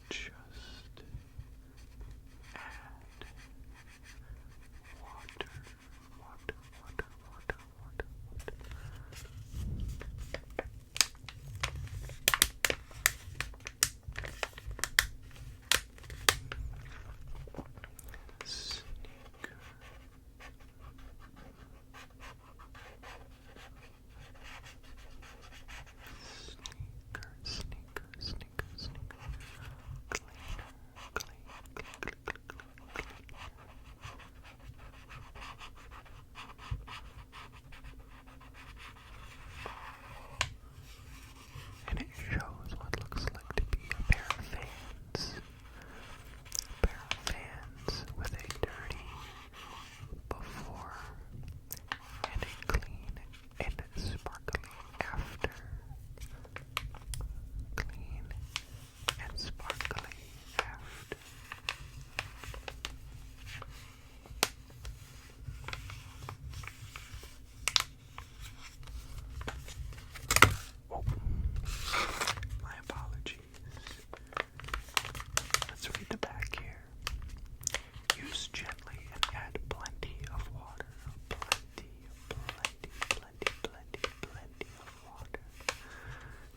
just add water. Sneaker. And it shows what looks like to be a pair of fans. With a dirty before and a clean and sparkly after. Clean and sparkly after. Oh, my apologies. Let's read the back here. Use gently and add plenty of water. Plenty of water.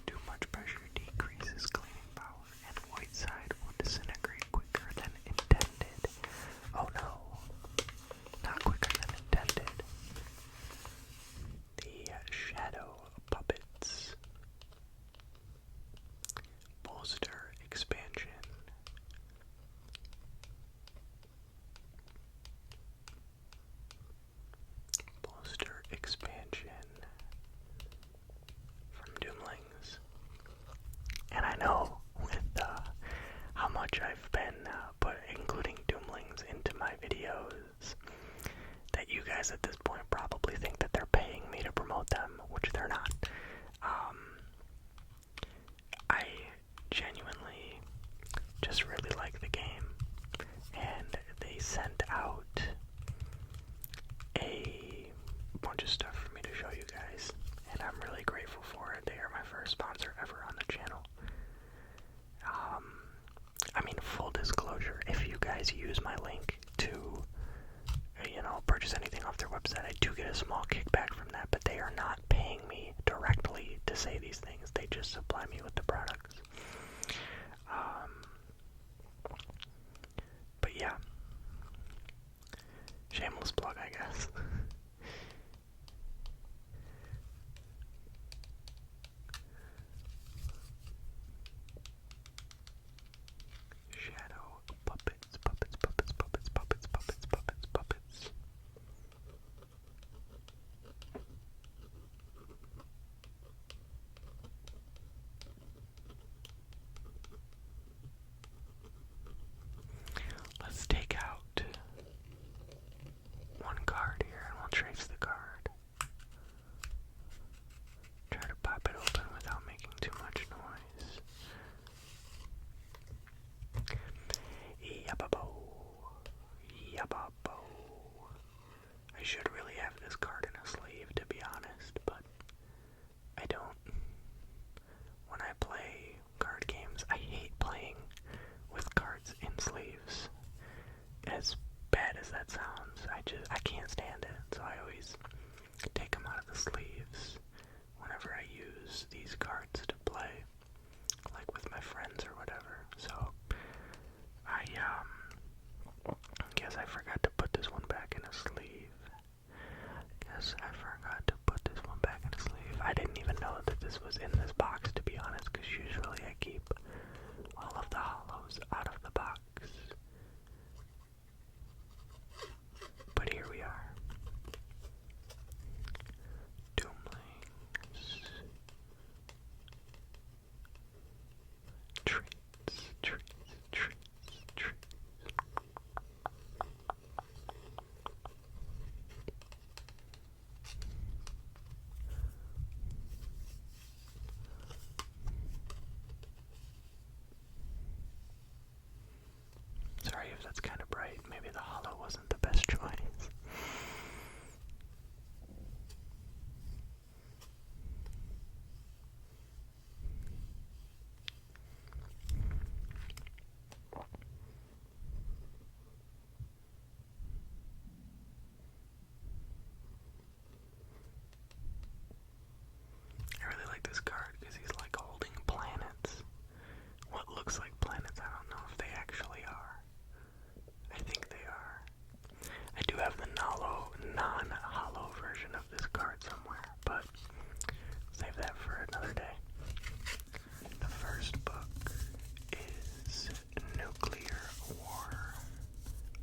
Too much pressure decreases cleaning power, and white side will disintegrate quicker than intended. Oh no, not quicker than intended. The shadow puppets. Bolster expansion. From Doomlings. And I know with how much I've been including Doomlings into my videos, that you guys at this point probably think that they're paying me to promote them, which they're not. I genuinely just really like the game, and they sent out a bunch of stuff for me to show you guys, and I'm really grateful for it. They are my first sponsor ever on the channel. Full disclosure, if you guys use my link to, purchase anything off their website, I do get a small kickback from that, but they are not paying me directly to say these things. They just supply me with the products. But yeah, shameless plug, I guess. Shadow puppets. Let's take out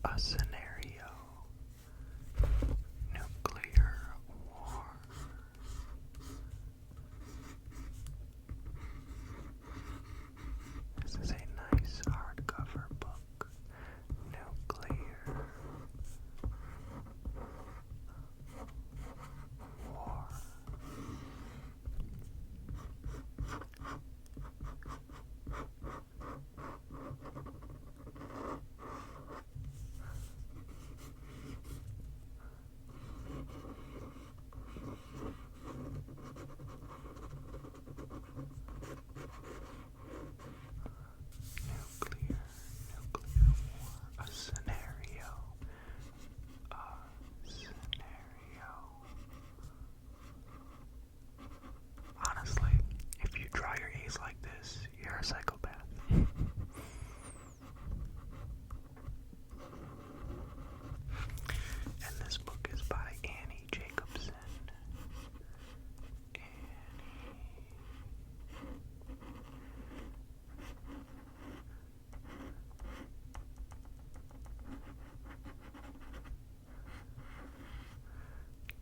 a scenario. Nuclear war. This is a nice hardcover book. Nuclear war. Nuclear war. A scenario. Honestly, if you draw your A's like this, you're a psychopath. And this book is by Annie Jacobson.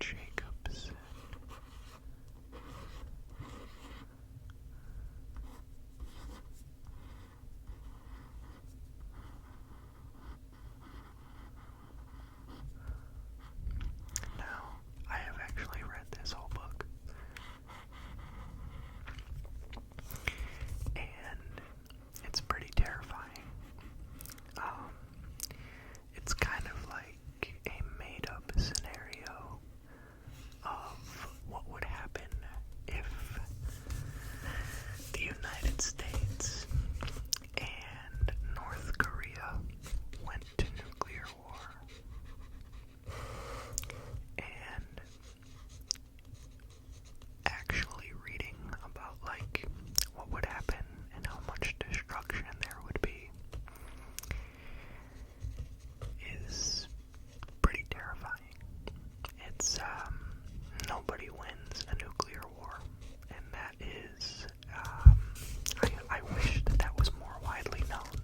Jacobson. Now, I have actually read this whole book, and it's pretty terrifying. It's kind of like a made-up scenario of what would happen if the United States and North Korea went to nuclear war. And actually reading about like what would happen and how much destruction there would be is pretty terrifying. It's nobody wins a nuclear war, and that is I wish that was more widely known,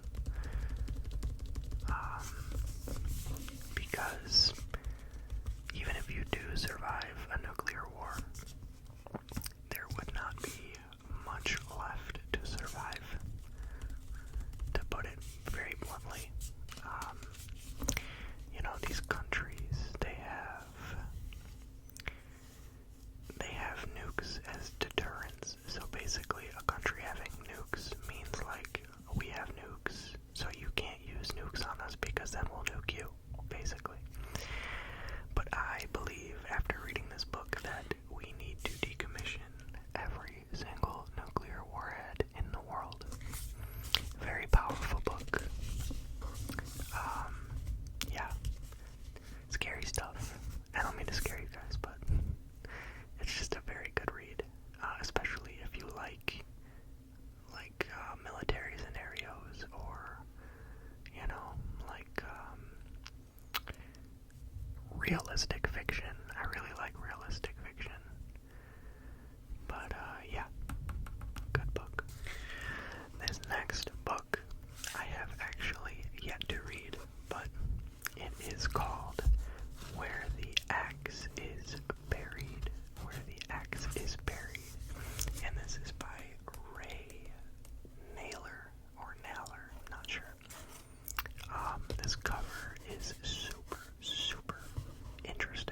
because even if you do survive a nuclear war, there would not be much left to survive, to put it very bluntly. These countries, they have nukes as deterrents. So basically, a country having nukes means like, we have nukes, so you can't use nukes on us because then we'll nuke you, basically. But I believe, after reading this book, that we need to decommission every single nuclear warhead in the world. Very powerful book. Yeah. Scary stuff. I don't mean to scare you guys, but it's just a very good read, especially if you like military scenarios, or realistic fiction. I really like realistic fiction. But yeah, good book. This next book I have actually yet to read, but it is called Where the Axe is Buried. Where the Axe is Buried. And this is by Ray Naylor, or Naylor, not sure. This cover is super, super interesting.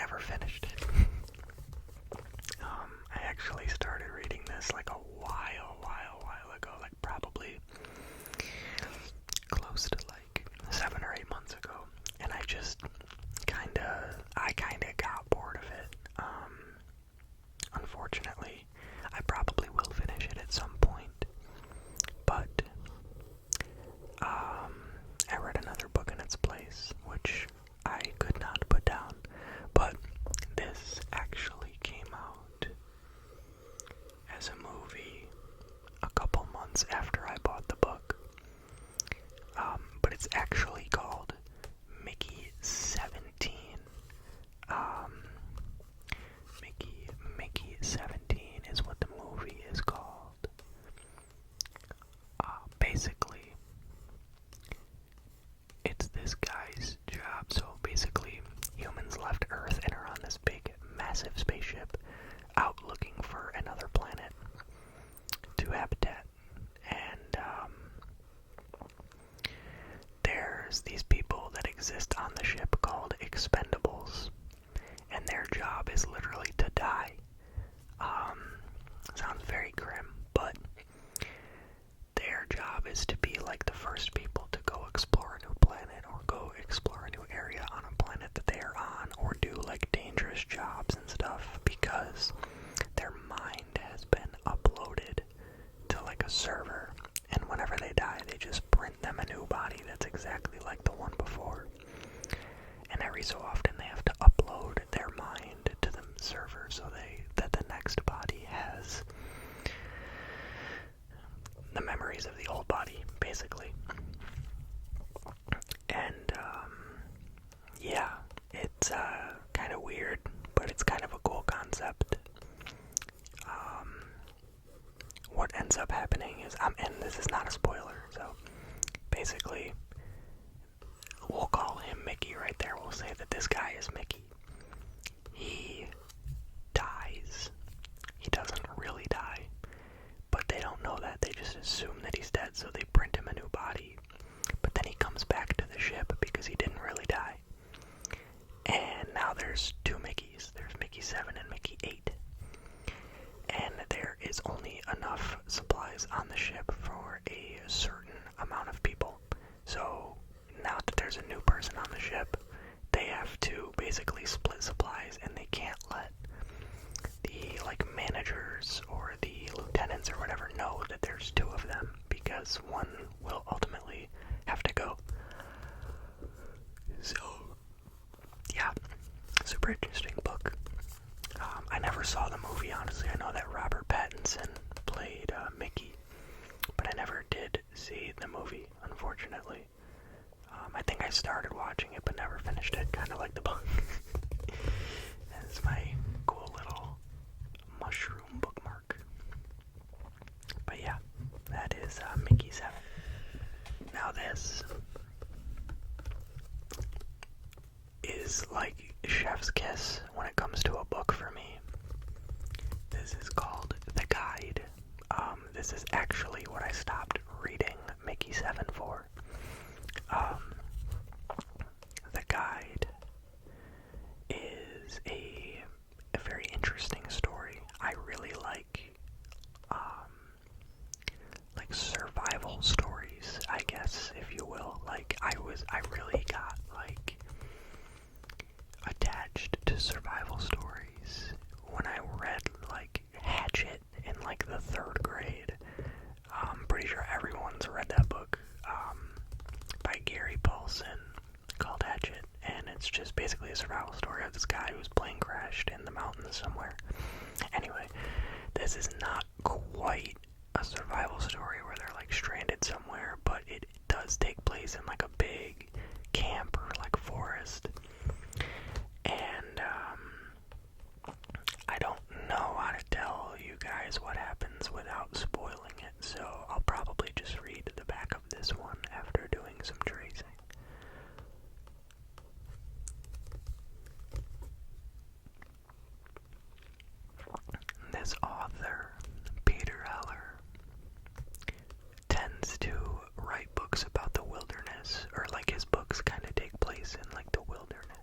never finished it. I actually started reading this like a while ago, like probably close to like 7 or 8 months ago, and I kinda got bored of it. Unfortunately, I probably will finish it at some point, but I read another book in its place, which I could not put down, but this actually came out as a movie a couple months after I bought the book, but it's actually called Mickey 17. Mickey 17 is what the movie is called. Basically, it's this guy's job. So basically, humans left Earth and are on this big, massive spaceship out looking for another planet to habitat. And there's these people that exist on the ship called expendables, and their job is literally to die. Sounds very grim, but their job is to be like the first people to go explore a new planet or go explore a new area on a planet that they are on, or do like dangerous jobs and stuff, because their mind has been uploaded to like a server, and whenever they die they just print them a new body that's exactly like the one before. And every so often they have to upload their mind to the server so that the next body has the memories of the old body, basically. And yeah, it's kind of weird, but it's kind of a cool concept. What ends up happening is, and this is not a spoiler, so basically we'll call him Mickey right there. We'll say that this guy is Mickey. He dies. He doesn't really die, but they don't know that. They just assume that he's dead, so they print him a new body. But then he comes back to the ship because he didn't really die. And now there's two Mickeys. There's Mickey 7 and Mickey 8. And there is only enough supplies on the ship for a certain amount of people. So now that there's a new person on the ship, they have to basically split supplies, and they can't let the like managers or the lieutenants or whatever know that there's two of them, because one will ultimately have to go. So yeah, super interesting book. I never saw the movie, honestly. I know that Robert Pattinson played Mickey, but I never did see the movie, unfortunately. I think I started watching it but never finished it, kind of like the book. That's my cool little mushroom bookmark. But yeah, that is Mickey 7. Now this is like chef's kiss when it comes to a book for me. This is called The Guide. This is actually what I stopped reading Mickey 7 for. The Guide is a very interesting story. I really like survival stories, I guess, if you will. Like I really got like attached to survival stories when I read like Hatchet in like the 3rd grade. I'm pretty sure everyone's read that book by Gary Paulson called Hatchet, and it's just basically a survival story of this guy whose plane crashed in the mountains somewhere. Anyway, this is not quite a survival story where they're like stranded somewhere, but it does take place in like a big camp or like forest. And I don't know how to tell you guys what happens without spoiling it, so I'll probably just read the back of this one after doing some tracing. This author, Peter Heller, tends to write books about the wilderness, or like his books kind of take place in like the wilderness.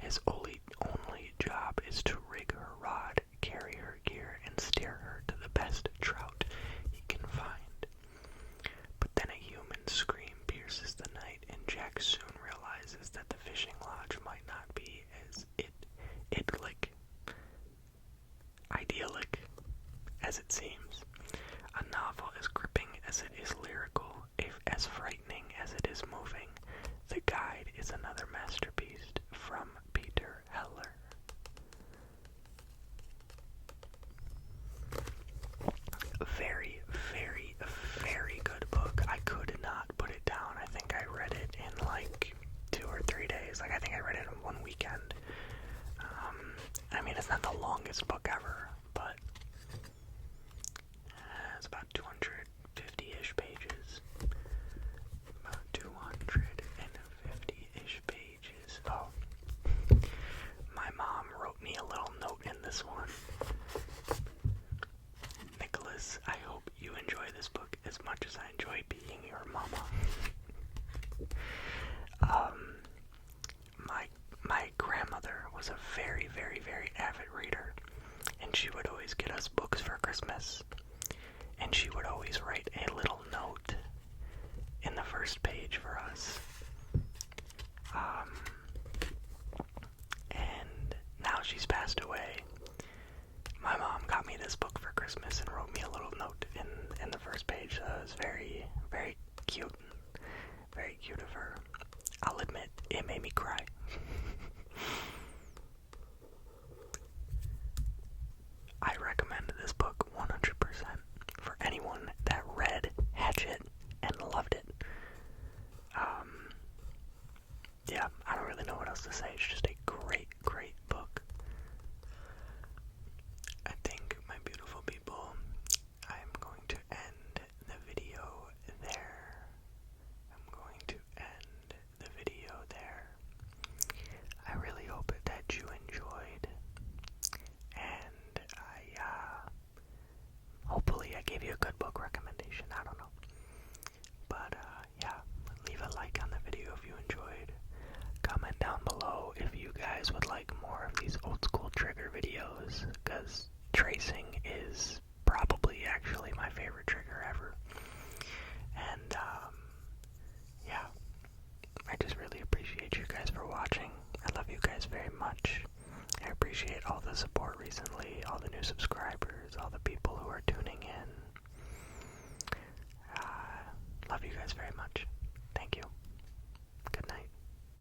His only job is to rig her rod, carry her gear, and steer her to the best trout he can find. But then a human scream pierces the night, and Jack soon realizes that the fishing lodge might not be as idyllic as it seems. A novel as gripping as it is lyrical, as frightening as it is moving, The Guide is another masterpiece from Peter Heller. Very, very, very good book. I could not put it down. I think I read it in like 2 or 3 days. I think I read it in one weekend. I mean, it's not the longest book ever, but it's about 250-ish pages. About 250-ish pages. Oh. My mom wrote me a little note in this one. Nicholas, I hope you enjoy this book as much as I enjoy being your mama. My grandmother was a very, very, very avid reader, and she would always get us books for Christmas, and she would always write a little note in the first page for us. And now she's passed away. My mom got me this book for Christmas and wrote me a little note in the first page. So it was very, very cute. Very cute of her. I'll admit, it made me cry. I recommend this book 100% for anyone that read Hatchet and loved it. Yeah, I don't really know what else to say. It's just a great, great book. I think, my beautiful people, I'm going to end the video there. I'm going to end the video there. I really hope that you enjoyed, and hopefully I gave you a good book recommendation. I don't know. But yeah, leave a like on the video if you enjoyed. Comment down below if you guys would like more of these old school trigger videos, because tracing is probably actually my favorite trigger ever. And yeah, I just really appreciate you guys for watching. I love you guys very much. I appreciate all the support recently, all the new subscribers, all the people who are tuning in. Love you guys very much.